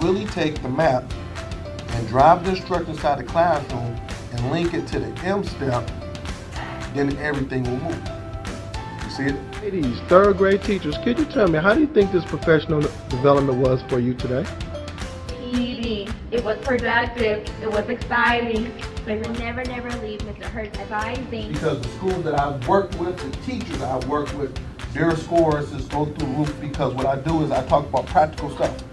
really take the map and drive the instructor inside the classroom and link it to the M step, then everything will move. You see it? Ladies, third grade teachers, could you tell me, how do you think this professional development was for you today? Easy. It was productive. It was exciting. But we'll never leave Mr. Hurt's advising. Because the schools that I've worked with, the teachers I've worked with, their scores just go through the roof, because what I do is I talk about practical stuff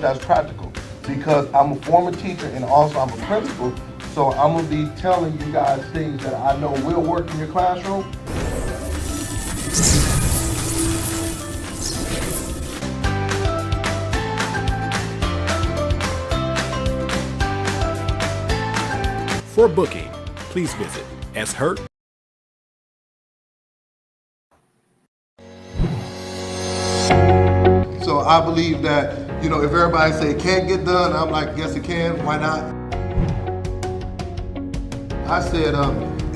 that's practical. Because I'm a former teacher and also I'm a principal, so I'm gonna be telling you guys things that I know will work in your classroom. For booking, please visit shurt. So I believe that, if everybody say it can't get done, I'm like, yes it can, why not? I said,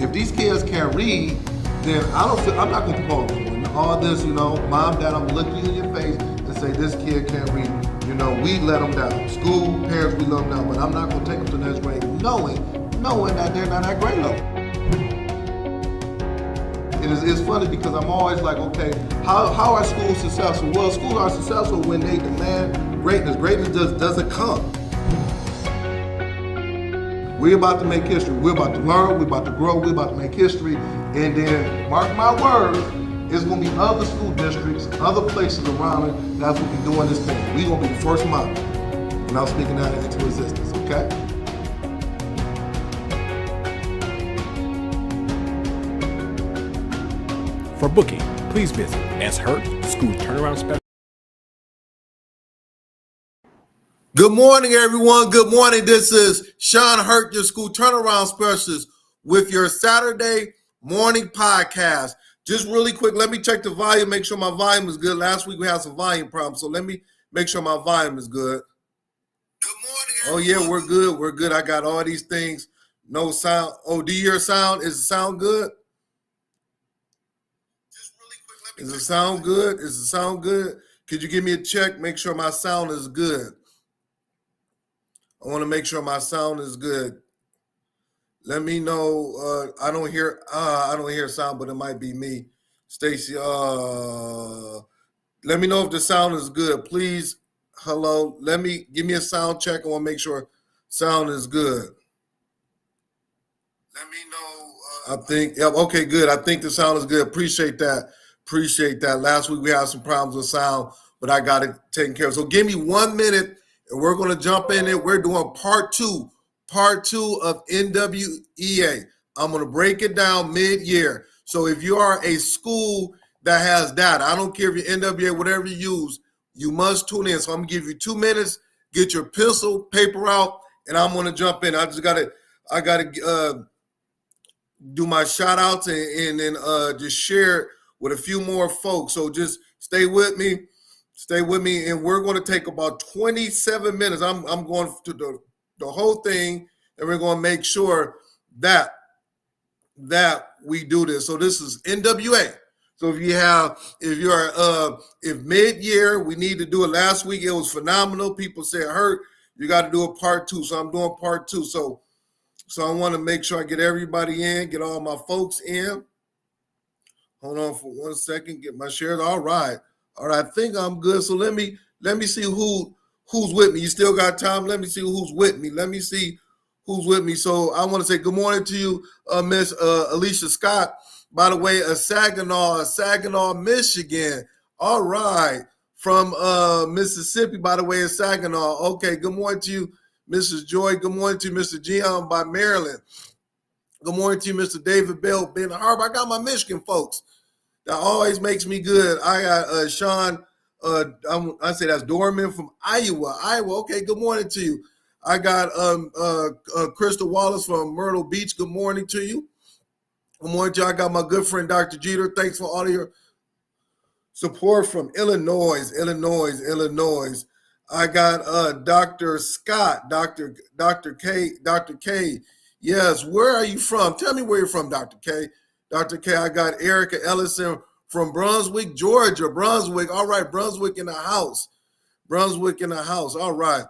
if these kids can't read, then I'm not gonna propose them. All this, mom, dad, I'm gonna look you in your face and say this kid can't read. We let them down. School, parents, we let them down, but I'm not gonna take them to the next grade knowing that they're not at grade level. It's funny because I'm always like, okay, how are schools successful? Well, schools are successful when they demand greatness. Greatness just doesn't come. We're about to make history. We're about to learn. We're about to grow. We're about to make history. And then, mark my word, it's going to be other school districts, other places around it that's going to be doing this thing. We're going to be the first model. And I'm speaking that into existence, okay? For booking, please visit shurt School Turnaround Special. Good morning, everyone. Good morning. This is Sean Hurt, your school turnaround specialist, with your Saturday morning podcast. Just really quick, let me check the volume, make sure my volume is good. Last week we had some volume problems, so let me make sure my volume is good. Good morning, everyone. Oh, yeah, we're good. We're good. I got all these things. No sound. Oh, do you hear sound? Is the sound good? Does it sound good? Does it sound good? Could you give me a check? Make sure my sound is good. I want to make sure my sound is good. Let me know. I don't hear sound, but it might be me. Stacy, let me know if the sound is good. Please, hello. Give me a sound check. I want to make sure sound is good. Let me know. Okay, good. I think the sound is good. Appreciate that. Last week we had some problems with sound, but I got it taken care of. So give me 1 minute and we're going to jump in it. We're doing part two of NWEA. I'm going to break it down mid-year. So if you are a school that has data, I don't care if you're NWA, whatever you use, you must tune in. So I'm going to give you 2 minutes, get your pencil, paper out, and I'm going to jump in. I got to do my shout outs and then just share it with a few more folks. So just stay with me, and we're going to take about 27 minutes. I'm going to the whole thing, and we're going to make sure that we do this. So this is NWA. So if mid-year, we need to do it. Last week it was phenomenal. People said, Hurt, you got to do a part two. So I'm doing part two. So I want to make sure I get everybody in, get all my folks in. Hold on for 1 second, get my shares. All right, I think I'm good. So let me see who's with me. You still got time? Let me see who's with me. So I want to say good morning to you, Miss Alicia Scott. By the way, Saginaw, Michigan. All right, from Mississippi. By the way, in Saginaw. Okay, good morning to you, Mrs. Joy. Good morning to you, Mr. Gian by Maryland. Good morning to you, Mr. David Bell, Ben Harbor. I got my Michigan folks. That always makes me good. I got Sean, I say that's Dorman from Iowa. Okay, good morning to you. I got Crystal Wallace from Myrtle Beach. Good morning to you. Good morning to you. I got my good friend, Dr. Jeter. Thanks for all of your support from Illinois. I got Dr. Scott, Dr. K. Yes, where are you from? Tell me where you're from, Dr. K. Dr. K, I got Erica Ellison from Brunswick, Georgia. Brunswick, all right, Brunswick in the house. All right.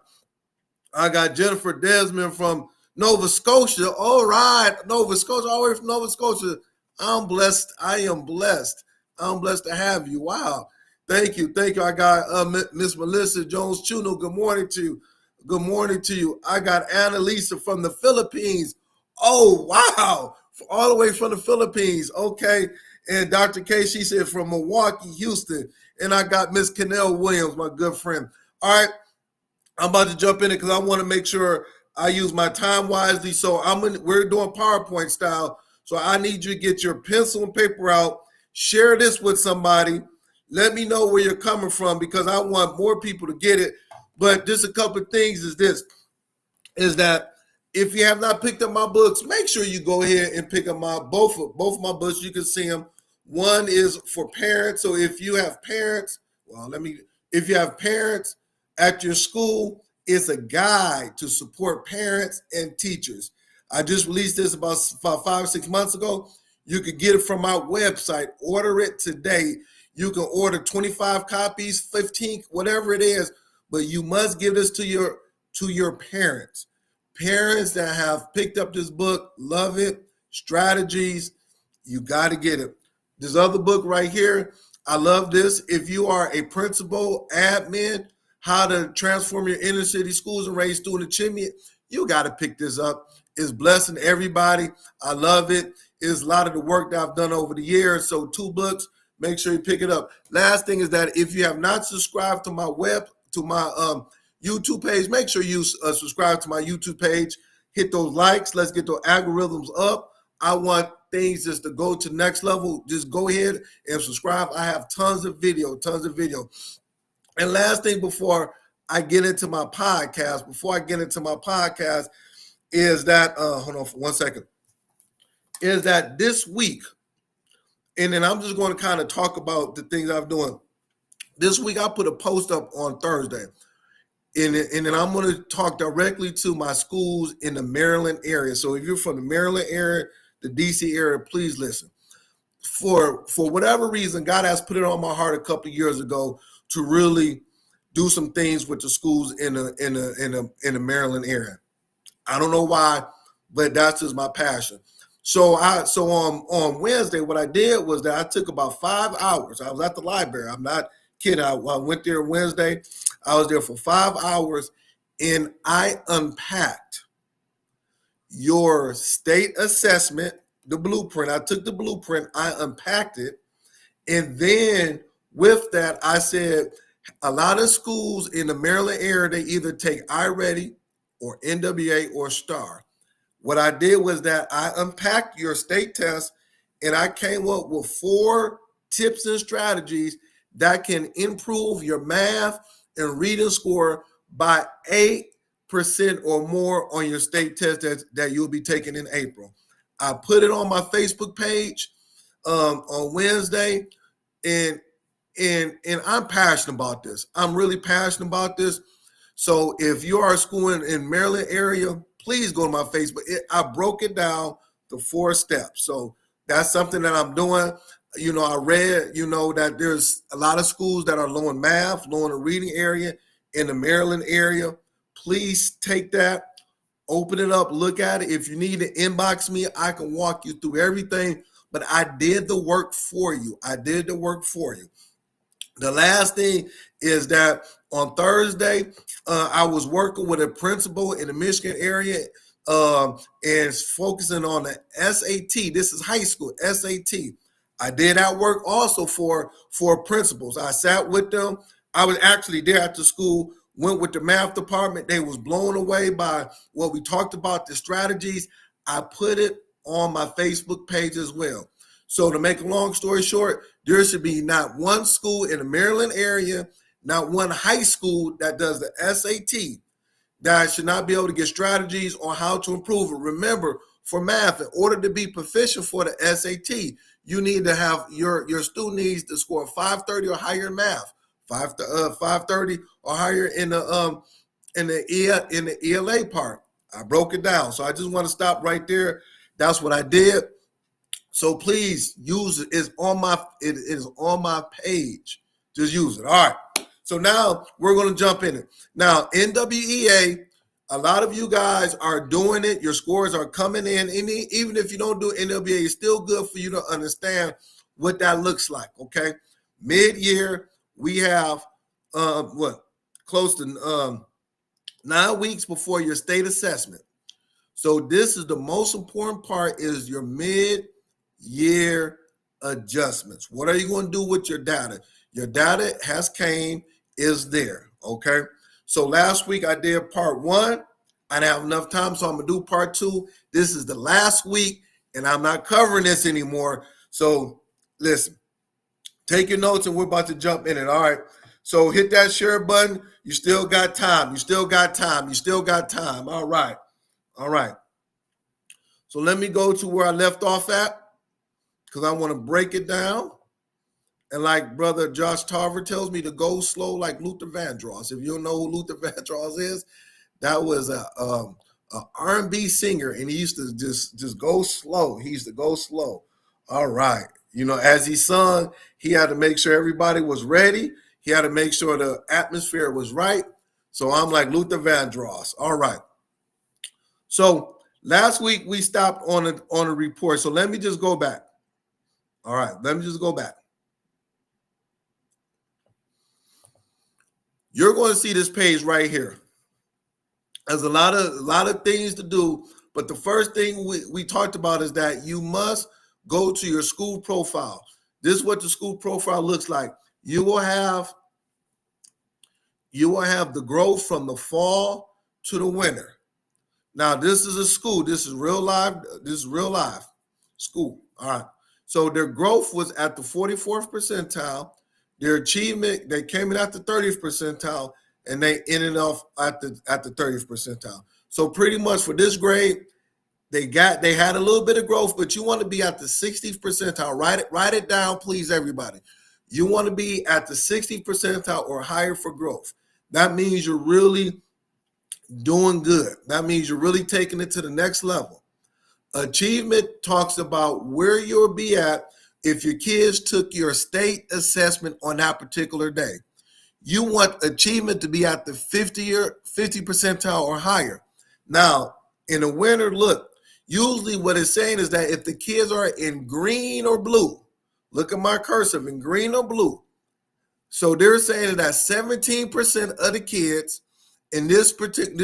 I got Jennifer Desmond from Nova Scotia. All right, Nova Scotia, all the way from Nova Scotia. I'm blessed. I am blessed. I'm blessed to have you. Wow. Thank you. Thank you. I got Miss Melissa Jones Chuno. Good morning to you. Good morning to you. I got Annalisa from the Philippines. Oh, wow. All the way from the Philippines. Okay. And Dr. K, she said from Milwaukee, Houston. And I got Miss Kennell Williams, my good friend. All right. I'm about to jump in it because I want to make sure I use my time wisely. So we're doing PowerPoint style. So I need you to get your pencil and paper out. Share this with somebody. Let me know where you're coming from because I want more people to get it. But just a couple of things is that if you have not picked up my books, make sure you go ahead and pick up both of my books. You can see them. One is for parents. So if you have parents, if you have parents at your school, it's a guide to support parents and teachers. I just released this about 5 or 6 months ago. You can get it from my website. Order it today. You can order 25 copies, 15, whatever it is, but you must give this to your parents. Parents that have picked up this book, love it, strategies, you got to get it. This other book right here, I love this. If you are a principal, admin, how to transform your inner city schools and raise student achievement, you got to pick this up. It's blessing everybody. I love it. It's a lot of the work that I've done over the years. So 2 books, make sure you pick it up. Last thing is that if you have not subscribed to my YouTube page, make sure you subscribe to my YouTube page. Hit those likes. Let's get those algorithms up. I want things just to go to the next level. Just go ahead and subscribe. I have tons of video. And last thing before I get into my podcast, is that, hold on for 1 second, is that this week, and then I'm just going to kind of talk about the things I'm doing. This week, I put a post up on Thursday, and then I'm going to talk directly to my schools in the Maryland area. So if you're from the Maryland area, the DC area, please listen. For whatever reason, God has put it on my heart a couple of years ago to really do some things with the schools in the Maryland area. I don't know why, but that's just my passion. So on Wednesday, what I did was that I took about 5 hours. I was at the library. I'm not kidding. I went there Wednesday. I was there for 5 hours, and I unpacked your state assessment, the blueprint. I took the blueprint, I unpacked it, and then with that, I said a lot of schools in the Maryland area, they either take iReady or NWA or STAR. What I did was that I unpacked your state test and I came up with 4 tips and strategies that can improve your math and reading score by 8% or more on your state test that you'll be taking in April. I put it on my Facebook page on Wednesday, and I'm passionate about this. I'm really passionate about this. So if you are a school in Maryland area, please go to my Facebook. I broke it down to 4 steps. So that's something that I'm doing. I read, that there's a lot of schools that are low in math, low in the reading area in the Maryland area. Please take that, open it up, look at it. If you need to inbox me, I can walk you through everything. But I did the work for you. The last thing is that on Thursday, I was working with a principal in the Michigan area and focusing on the SAT. This is high school, SAT. I did that work also for principals. I sat with them. I was actually there at the school, went with the math department. They was blown away by what we talked about, the strategies. I put it on my Facebook page as well. So to make a long story short, there should be not one school in the Maryland area, not one high school that does the SAT that should not be able to get strategies on how to improve it. Remember, for math, in order to be proficient for the SAT, you need to have your student needs to score 530 or higher in math, 530 or higher in the ELA part. I broke it down. So I just want to stop right there. That's what I did. So please use it. It is on my page. Just use it. All right. So now we're going to jump in it. Now, NWEA, A lot of you guys are doing it. Your scores are coming in. Even if you don't do NWA, it's still good for you to understand what that looks like, okay? Mid-year, we have, close to 9 weeks before your state assessment. So this is the most important part, is your mid-year adjustments. What are you going to do with your data? Your data is there, okay? So last week I did part 1. I didn't have enough time, so I'm going to do part 2. This is the last week, and I'm not covering this anymore. So listen, take your notes, and we're about to jump in it, all right? So hit that share button. You still got time. You still got time. You still got time. All right. All right. So let me go to where I left off at, because I want to break it down. And like Brother Josh Tarver tells me, to go slow like Luther Vandross. If you don't know who Luther Vandross is, that was a R&B singer, and he used to just go slow. He used to go slow. All right. You know, as he sung, he had to make sure everybody was ready. He had to make sure the atmosphere was right. So I'm like Luther Vandross. All right. So last week we stopped on a report. So let me just go back. All right. Let me just go back. You're going to see this page right here. There's a lot of things to do, but the first thing we talked about is that you must go to your school profile. This is what the school profile looks like. You will have the growth from the fall to the winter. Now, this is a school. This is real live. This is real live school. All right. So their growth was at the 44th percentile. Their achievement, they came in at the 30th percentile, and they ended off at the 30th percentile. So pretty much for this grade, they had a little bit of growth, but you want to be at the 60th percentile. Write it down, please, everybody. You want to be at the 60th percentile or higher for growth. That means you're really doing good. That means you're really taking it to the next level. Achievement talks about where you'll be at if your kids took your state assessment on that particular day. You want achievement to be at the 50 percentile or higher. Now, in the winter, look, usually what it's saying is that if the kids are in green or blue, look at my cursive, in green or blue. So they're saying that 17% of the kids in this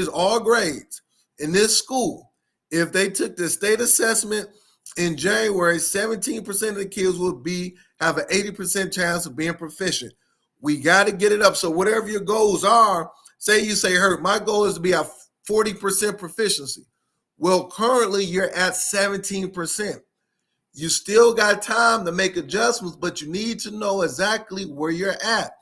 all grades in this school, if they took the state assessment in January, 17% of the kids will have an 80% chance of being proficient. We got to get it up. So whatever your goals are, say you say, Hurt, my goal is to be at 40% proficiency. Well, currently you're at 17%. You still got time to make adjustments, but you need to know exactly where you're at.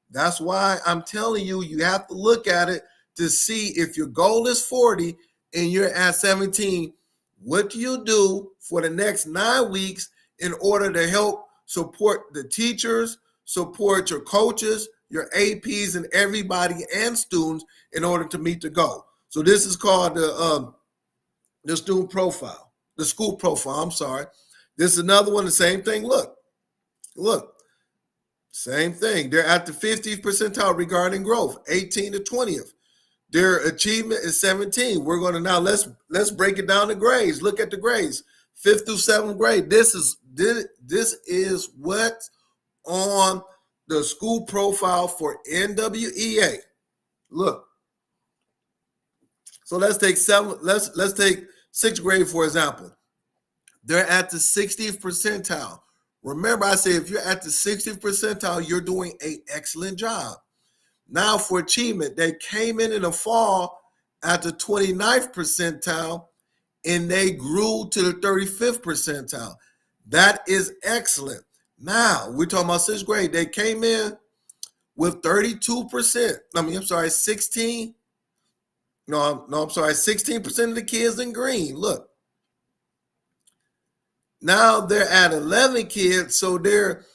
That's why I'm telling you, you have to look at it to see if your goal is 40 and you're at 17. What do you do for the next 9 weeks in order to help support the teachers, support your coaches, your APs, and everybody and students in order to meet the goal? So this is called the student profile, the school profile. I'm sorry. This is another one, the same thing. Look, same thing. They're at the 50th percentile regarding growth, 18 to 20th. Their achievement is 17. We're going to now let's break it down to grades. Look at the grades, 5th through 7th grade. This is what's on the school profile for NWEA. Look. So let's take 6th grade for example. They're at the 60th percentile. Remember, I said if you're at the 60th percentile, you're doing an excellent job. Now for achievement, they came in the fall at the 29th percentile, and they grew to the 35th percentile. That is excellent. Now we're talking about 6th grade. They came in with 16% of the kids in green. Look. Now they're at 11 kids, so their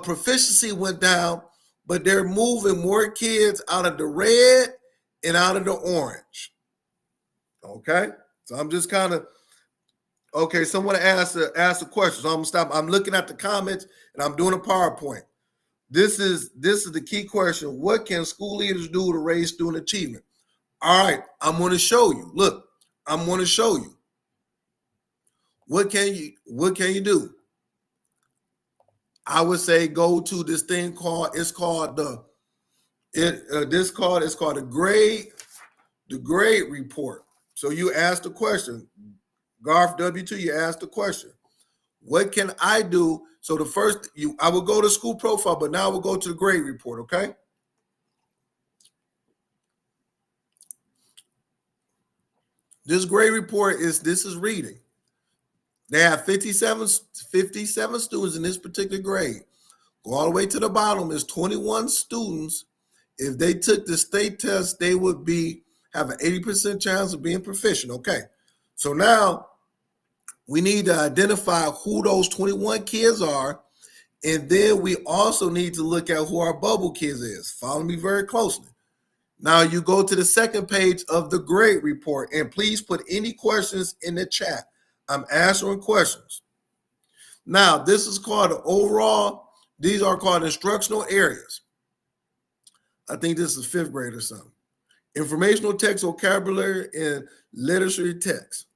proficiency went down, but they're moving more kids out of the red and out of the orange. Okay, so I'm just kind of Someone asked a question, so I'm gonna stop. I'm looking at the comments and I'm doing a PowerPoint. This is the key question: what can school leaders do to raise student achievement? All right, I'm going to show you. Look, I'm going to show you. What can you do? I would say go to this thing called it's called the grade report. So you ask the question, Garth W2, you ask the question, what can I do? So the first I will go to school profile, but now we'll go to the grade report, okay? This grade report this is reading. They have 57 students in this particular grade. Go all the way to the bottom. There's 21 students. If they took the state test, they would have an 80% chance of being proficient. Okay. So now we need to identify who those 21 kids are. And then we also need to look at who our bubble kids is. Follow me very closely. Now you go to the second page of the grade report, and please put any questions in the chat. I'm answering questions. Now, this is called the overall, these are called instructional areas. I think this is fifth grade or something. Informational text, vocabulary, and literature text.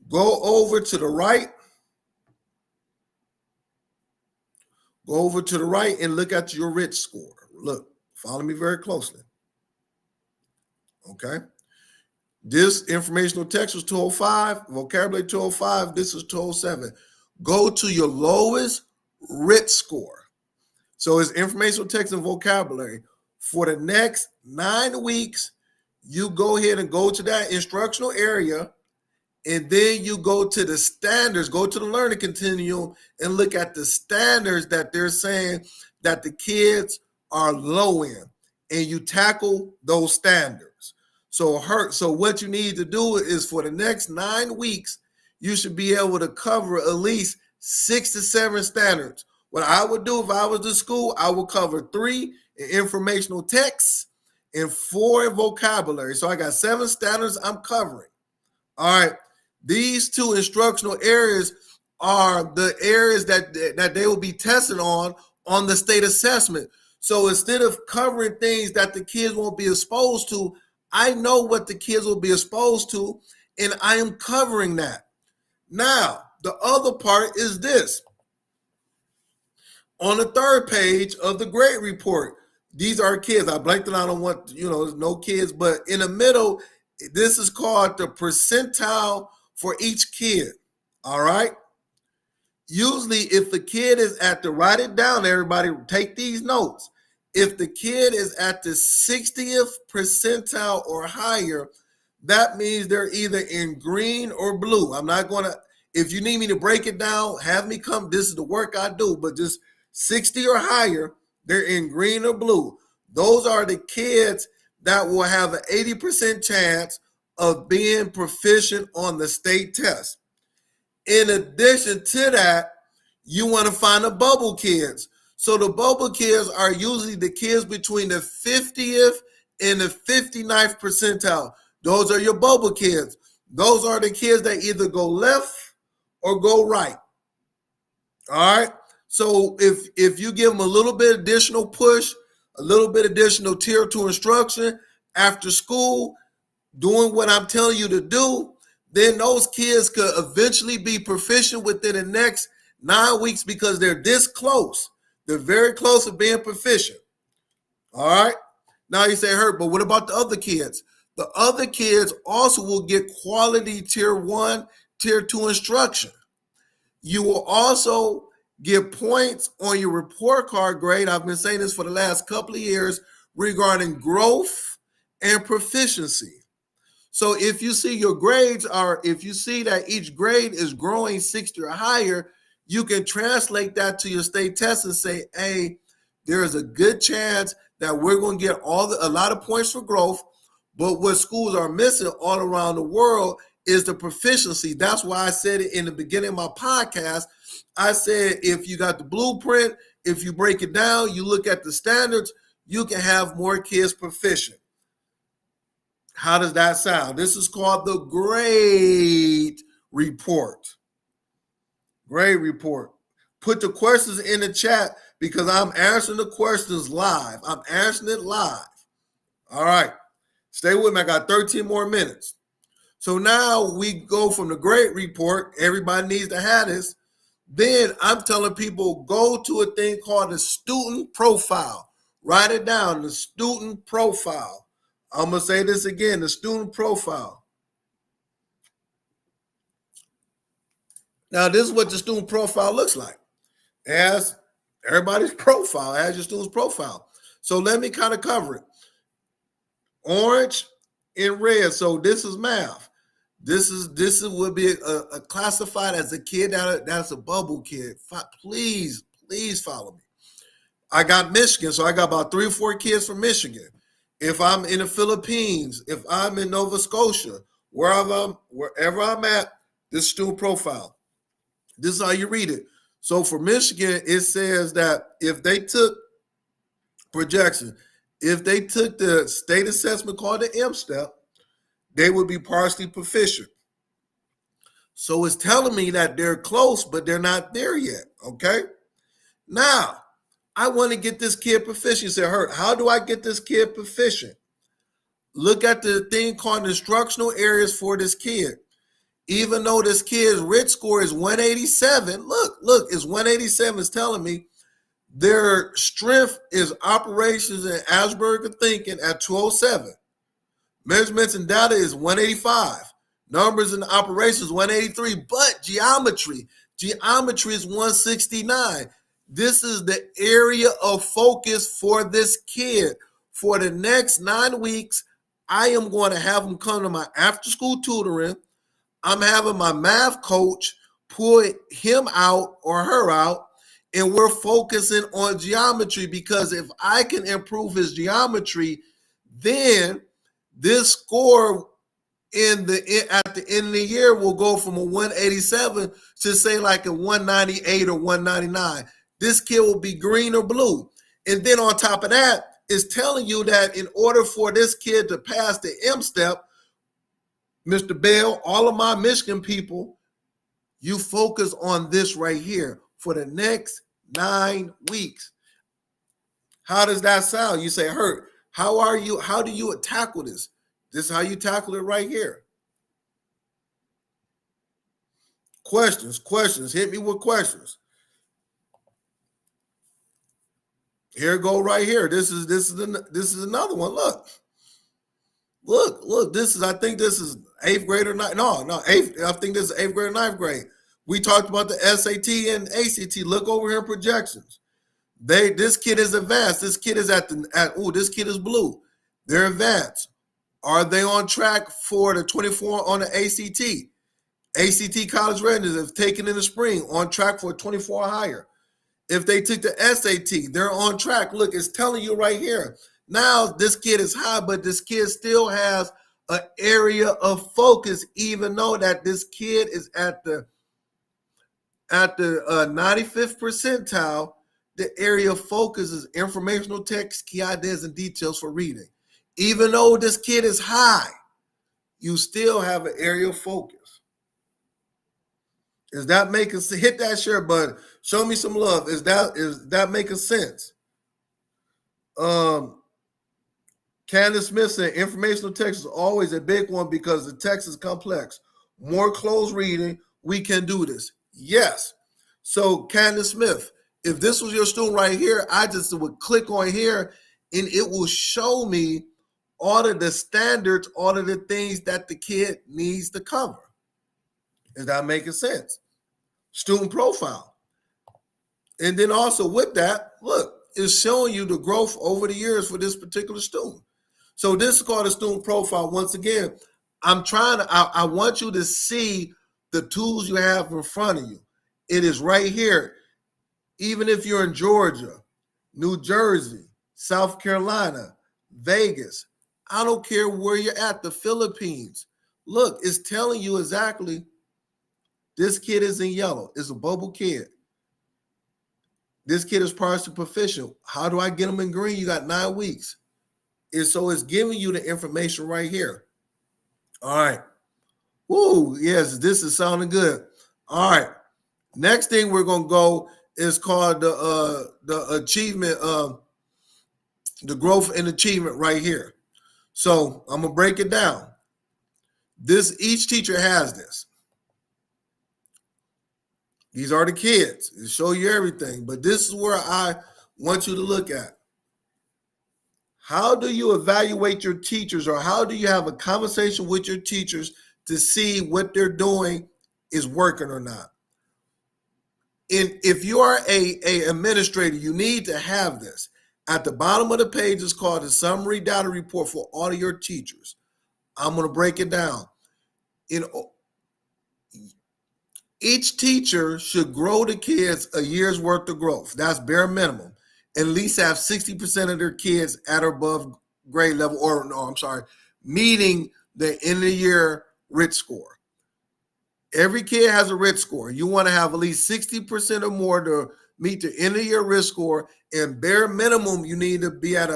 Go over to the right. Go over to the right and look at your rich score. Look, follow me very closely. Okay. This informational text was 205, vocabulary 205, this is 207. Go to your lowest RIT score. So it's informational text and vocabulary. For the next 9 weeks, you go ahead and go to that instructional area, and then you go to the standards, go to the learning continuum, and look at the standards that they're saying that the kids are low in, and you tackle those standards. So what you need to do is for the next 9 weeks, you should be able to cover at least 6 to 7 standards. What I would do if I was in school, I would cover 3 in informational text and 4 in vocabulary. So I got 7 standards I'm covering. All right. These 2 instructional areas are the areas that they will be tested on the state assessment. So instead of covering things that the kids won't be exposed to, I know what the kids will be exposed to, and I am covering that. Now, the other part is this. On the third page of the grade report, these are kids. I blanked it out on what, there's no kids, but in the middle, this is called the percentile for each kid. All right. Usually, if the kid is write it down, everybody take these notes. If the kid is at the 60th percentile or higher, that means they're either in green or blue. I'm not going to, if you need me to break it down, have me come. This is the work I do, but just 60 or higher, they're in green or blue. Those are the kids that will have an 80% chance of being proficient on the state test. In addition to that, you want to find the bubble kids. So the bubble kids are usually the kids between the 50th and the 59th percentile. Those are your bubble kids. Those are the kids that either go left or go right. All right. So if you give them a little bit additional push, a little bit additional tier 2 instruction after school, doing what I'm telling you to do, then those kids could eventually be proficient within the next 9 weeks because they're this close. They're very close to being proficient. All right. Now you say, Herb, but what about the other kids? The other kids also will get quality tier 1, tier 2 instruction. You will also get points on your report card grade. I've been saying this for the last couple of years regarding growth and proficiency. So if you see your grades if you see that each grade is growing 60 or higher, you can translate that to your state test and say, hey, there is a good chance that we're going to get a lot of points for growth, but what schools are missing all around the world is the proficiency. That's why I said it in the beginning of my podcast. I said, if you got the blueprint, if you break it down, you look at the standards, you can have more kids proficient. How does that sound? This is called the grade report. Grade report. Put the questions in the chat because I'm answering the questions live. I'm answering it live. All right. Stay with me. I got 13 more minutes. So now we go from the grade report. Everybody needs to have this. Then I'm telling people, go to a thing called the student profile. Write it down, the student profile. I'm going to say this again, the student profile. Now, this is what the student profile looks like. It has everybody's profile. It has your student's profile. So let me kind of cover it. Orange and red. So this is math. This would be a classified as a kid that's a bubble kid. Please follow me. I got Michigan, so I got about 3 or 4 kids from Michigan. If I'm in the Philippines, if I'm in Nova Scotia, wherever I'm at, this student profile. This is how you read it. So for Michigan, it says that if they took projection, if they took the state assessment called the M-STEP, they would be partially proficient. So it's telling me that they're close, but they're not there yet, okay? Now, I want to get this kid proficient. You say, Hurt, how do I get this kid proficient? Look at the thing called instructional areas for this kid. Even though this kid's RIT score is 187, look, it's 187. It's telling me their strength is operations and Asperger thinking at 207. Measurements and data is 185. Numbers and operations 183. But geometry is 169. This is the area of focus for this kid. For the next 9 weeks, I am going to have him come to my after-school tutoring. I'm having my math coach pull him out or her out, and we're focusing on geometry, because if I can improve his geometry, then this score at the end of the year will go from a 187 to say like a 198 or 199. This kid will be green or blue. And then on top of that, it's telling you that in order for this kid to pass the M-STEP, Mr. Bell, all of my Michigan people, you focus on this right here for the next 9 weeks. How does that sound? You say, Hurt, how do you tackle this? This is how you tackle it right here. Questions. Hit me with questions. Here it go right here. This is another one. Look. I think this is 8th grade or 9th. No, 8th. I think this is 8th grade or 9th grade. We talked about the SAT and ACT. Look over here in projections. This kid is advanced. This kid is this kid is blue. They're advanced. Are they on track for the 24 on the ACT? ACT college readiness, if taken in the spring, on track for 24 or higher. If they took the SAT, they're on track. Look, it's telling you right here. Now this kid is high, but this kid still has an area of focus, even though that this kid is at the 95th percentile. The area of focus is informational text, key ideas, and details for reading. Even though this kid is high, you still have an area of focus. Is that making sense? Hit that share button. Show me some love. Is that making sense? Candace Smith said informational text is always a big one because the text is complex. More close reading, we can do this. Yes. So Candace Smith, if this was your student right here, I just would click on here and it will show me all of the standards, all of the things that the kid needs to cover. Is that making sense? Student profile. And then also with that, look, it's showing you the growth over the years for this particular student. So this is called a student profile. Once again, I want you to see the tools you have in front of you. It is right here. Even if you're in Georgia, New Jersey, South Carolina, Vegas, I don't care where you're at, the Philippines. Look, it's telling you exactly this kid is in yellow. It's a bubble kid. This kid is partially proficient. How do I get him in green? You got 9 weeks. And so it's giving you the information right here. All right. Woo, yes, this is sounding good. All right. Next thing we're going to go is called the achievement, the growth and achievement right here. So I'm gonna break it down. Each teacher has this. These are the kids. It'll show you everything. But this is where I want you to look at. How do you evaluate your teachers, or how do you have a conversation with your teachers to see what they're doing is working or not? And if you are a administrator, you need to have this. At the bottom of the page is called the summary data report for all of your teachers. I'm going to break it down. Each teacher should grow the kids a year's worth of growth. That's bare minimum. At least have 60% of their kids at or above grade level, meeting the end of the year RIT score. Every kid has a RIT score. You want to have at least 60% or more to meet the end of the year RIT score, and bare minimum, you need to be at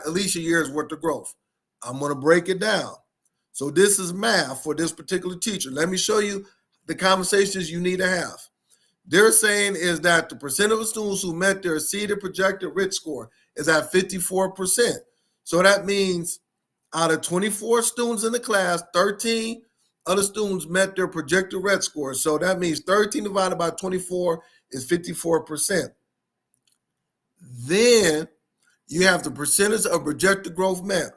least a year's worth of growth. I'm going to break it down. So this is math for this particular teacher. Let me show you the conversations you need to have. They're saying is that the percent of the students who met their exceeded projected RIT score is at 54%. So that means out of 24 students in the class, 13 other students met their projected RIT score. So that means 13 divided by 24 is 54%. Then you have the percentage of projected growth met.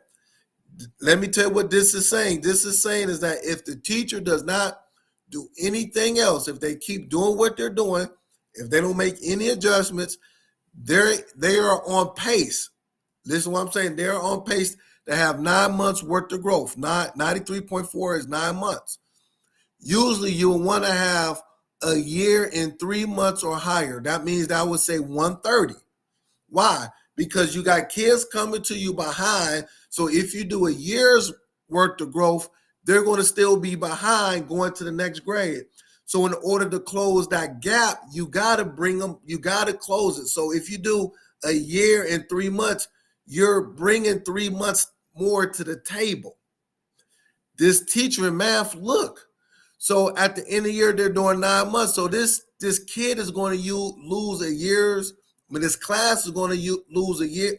Let me tell you what this is saying. This is saying is that if the teacher does not do anything else, if they keep doing what they're doing, if they don't make any adjustments, they are on pace. Listen to what I'm saying. They're on pace to have 9 months worth of growth. 93.4 is 9 months. Usually you will want to have a year in 3 months or higher. That means that I would say 130. Why? Because you got kids coming to you behind. So if you do a year's worth of growth, they're going to still be behind going to the next grade. So in order to close that gap, you got to bring them, you got to close it. So if you do a year and 3 months, you're bringing 3 months more to the table. This teacher in math, look. So at the end of the year, they're doing 9 months. So this kid is going to lose a year's, this class is going to lose a year,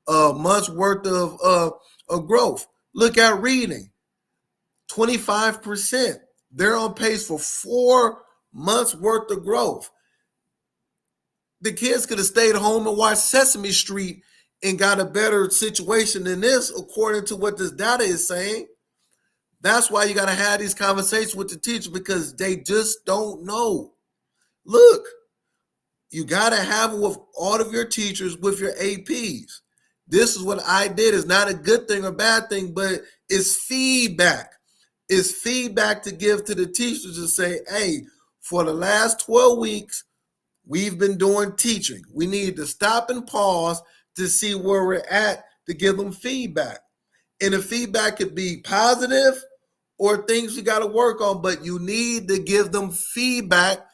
a month's worth of growth. Look at reading. 25%. They're on pace for 4 months worth of growth. The kids could have stayed home and watched Sesame Street and got a better situation than this, according to what this data is saying. That's why you got to have these conversations with the teacher, because they just don't know. Look, you got to have it with all of your teachers, with your APs. This is what I did. It's not a good thing or bad thing, but it's feedback. It's feedback to give to the teachers to say, hey, for the last 12 weeks, we've been doing teaching. We need to stop and pause to see where we're at to give them feedback. And the feedback could be positive or things we got to work on, but you need to give them feedback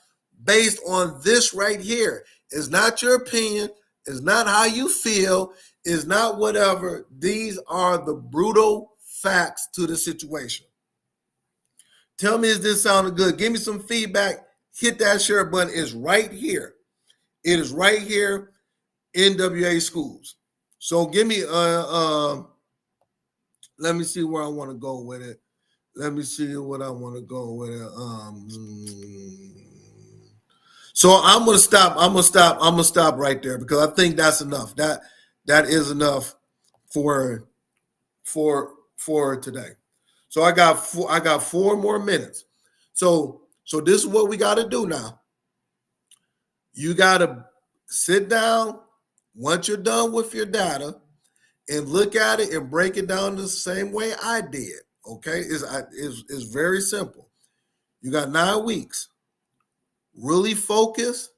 based on this right here. It's not your opinion. It's not how you feel. It's not whatever. These are the brutal facts to the situation. Tell me, is this sounding good? Give me some feedback. Hit that share button. It's right here. It is right here, NWA Schools. So give me, let me see where I want to go with it. Let me see what I want to go with it. So I'm gonna stop right there, because I think that's enough. That is enough for today. So I got 4 more minutes. So this is what we got to do now. You got to sit down once you're done with your data and look at it and break it down the same way I did. Okay, it's very simple. You got 9 weeks. Really focus.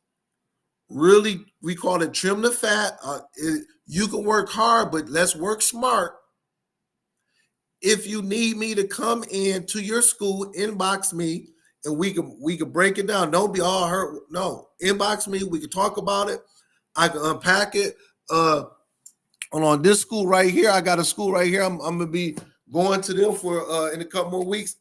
Really, we call it trim the fat. You can work hard, but let's work smart. If you need me to come in to your school, inbox me and we can break it down. Don't be all hurt. No, inbox me. We can talk about it. I can unpack it. On this school right here, I got a school right here. I'm gonna be going to them for in a couple more weeks.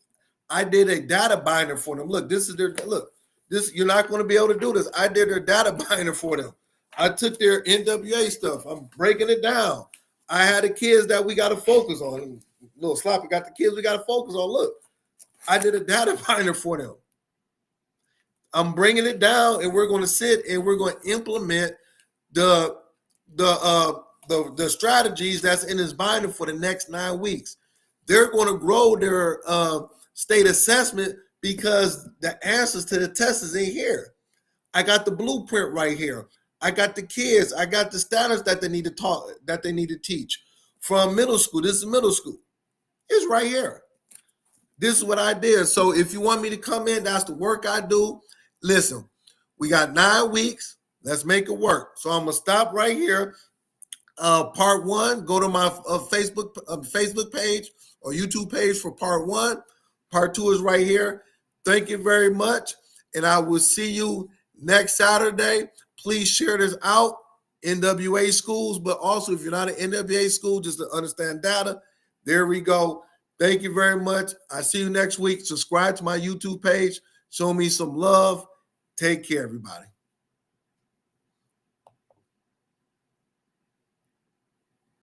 I did a data binder for them. Look, this is their look. This, you're not going to be able to do this. I did their data binder for them. I took their NWA stuff. I'm breaking it down. I had the kids that we got to focus on. Little Sloppy got the kids we got to focus on. Look, I did a data binder for them. I'm bringing it down, and we're going to sit and we're going to implement the strategies that's in this binder for the next 9 weeks. They're going to grow their state assessment because the answers to the test is in here. I got the blueprint right here. I got the kids. I got the standards that they need to talk, that they need to teach from middle school. This is middle school. It's right here. This is what I did. So if you want me to come in, that's the work I do. Listen, we got 9 weeks. Let's make it work. So I'm gonna stop right here. Part 1, go to my Facebook page or YouTube page for part 1. Part 2 is right here. Thank you very much. And I will see you next Saturday. Please share this out, NWA schools, but also if you're not an NWA school, just to understand data. There we go. Thank you very much. I see you next week. Subscribe to my YouTube page. Show me some love. Take care, everybody.